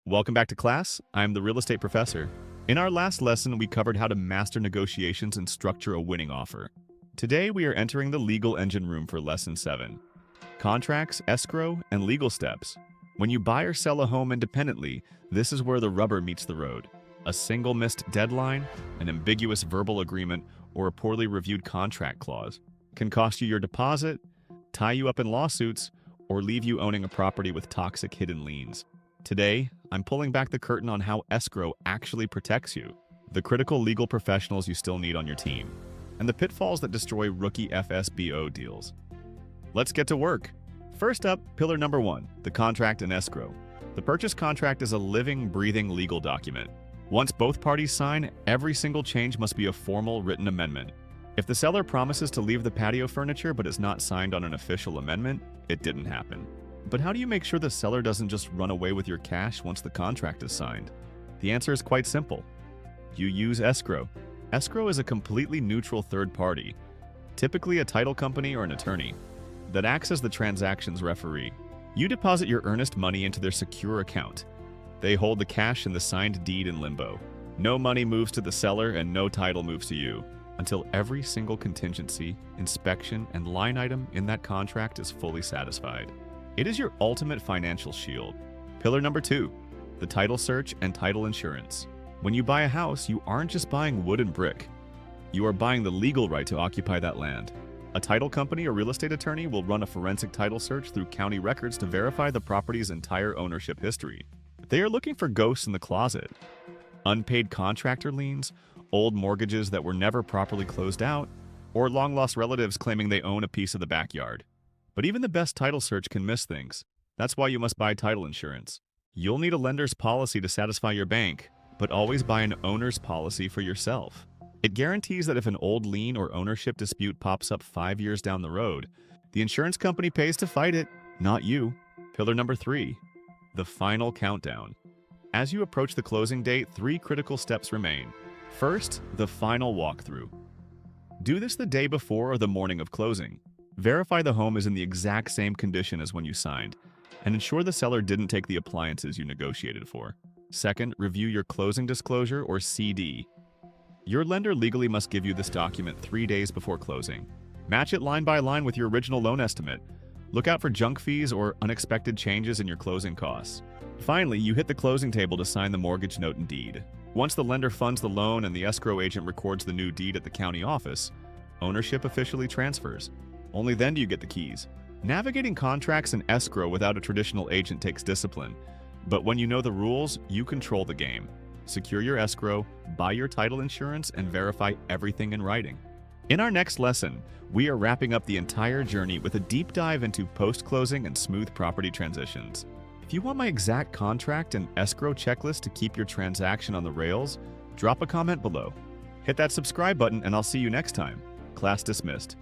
Welcome back to class. I'm the real estate professor. In our last lesson, we covered how to master negotiations and structure a winning offer. Today, we are entering the legal engine room for Lesson 7. Contracts, escrow, and legal steps. When you buy or sell a home independently, this is where the rubber meets the road. A single missed deadline, an ambiguous verbal agreement, or a poorly reviewed contract clause can cost you your deposit, tie you up in lawsuits, or leave you owning a property with toxic hidden liens. Today, I'm pulling back the curtain on how escrow actually protects you, the critical legal professionals you still need on your team, and the pitfalls that destroy rookie FSBO deals. Let's get to work. First up, pillar number 1, the contract and escrow. The purchase contract is a living, breathing legal document. Once both parties sign, every single change must be a formal written amendment. If the seller promises to leave the patio furniture but is not signed on an official amendment, it didn't happen. But how do you make sure the seller doesn't just run away with your cash once the contract is signed? The answer is quite simple. You use escrow. Escrow is a completely neutral third party, typically a title company or an attorney, that acts as the transaction's referee. You deposit your earnest money into their secure account. They hold the cash in the signed deed in limbo. No money moves to the seller and no title moves to you until every single contingency, inspection, and line item in that contract is fully satisfied. It is your ultimate financial shield. Pillar number 2, the title search and title insurance. When you buy a house, you aren't just buying wood and brick. You are buying the legal right to occupy that land. A title company or real estate attorney will run a forensic title search through county records to verify the property's entire ownership history. They are looking for ghosts in the closet, unpaid contractor liens, old mortgages that were never properly closed out, or long-lost relatives claiming they own a piece of the backyard. But even the best title search can miss things. That's why you must buy title insurance. You'll need a lender's policy to satisfy your bank, but always buy an owner's policy for yourself. It guarantees that if an old lien or ownership dispute pops up 5 years down the road, the insurance company pays to fight it, not you. Pillar number 3, the final countdown. As you approach the closing date, 3 critical steps remain. First, the final walkthrough. Do this the day before or the morning of closing. Verify the home is in the exact same condition as when you signed, and ensure the seller didn't take the appliances you negotiated for. Second, review your closing disclosure or CD. Your lender legally must give you this document 3 days before closing. Match it line by line with your original loan estimate. Look out for junk fees or unexpected changes in your closing costs. Finally, you hit the closing table to sign the mortgage note and deed. Once the lender funds the loan and the escrow agent records the new deed at the county office, ownership officially transfers. Only then do you get the keys. Navigating contracts and escrow without a traditional agent takes discipline. But when you know the rules, you control the game. Secure your escrow, buy your title insurance, and verify everything in writing. In our next lesson, we are wrapping up the entire journey with a deep dive into post-closing and smooth property transitions. If you want my exact contract and escrow checklist to keep your transaction on the rails, drop a comment below. Hit that subscribe button and I'll see you next time. Class dismissed.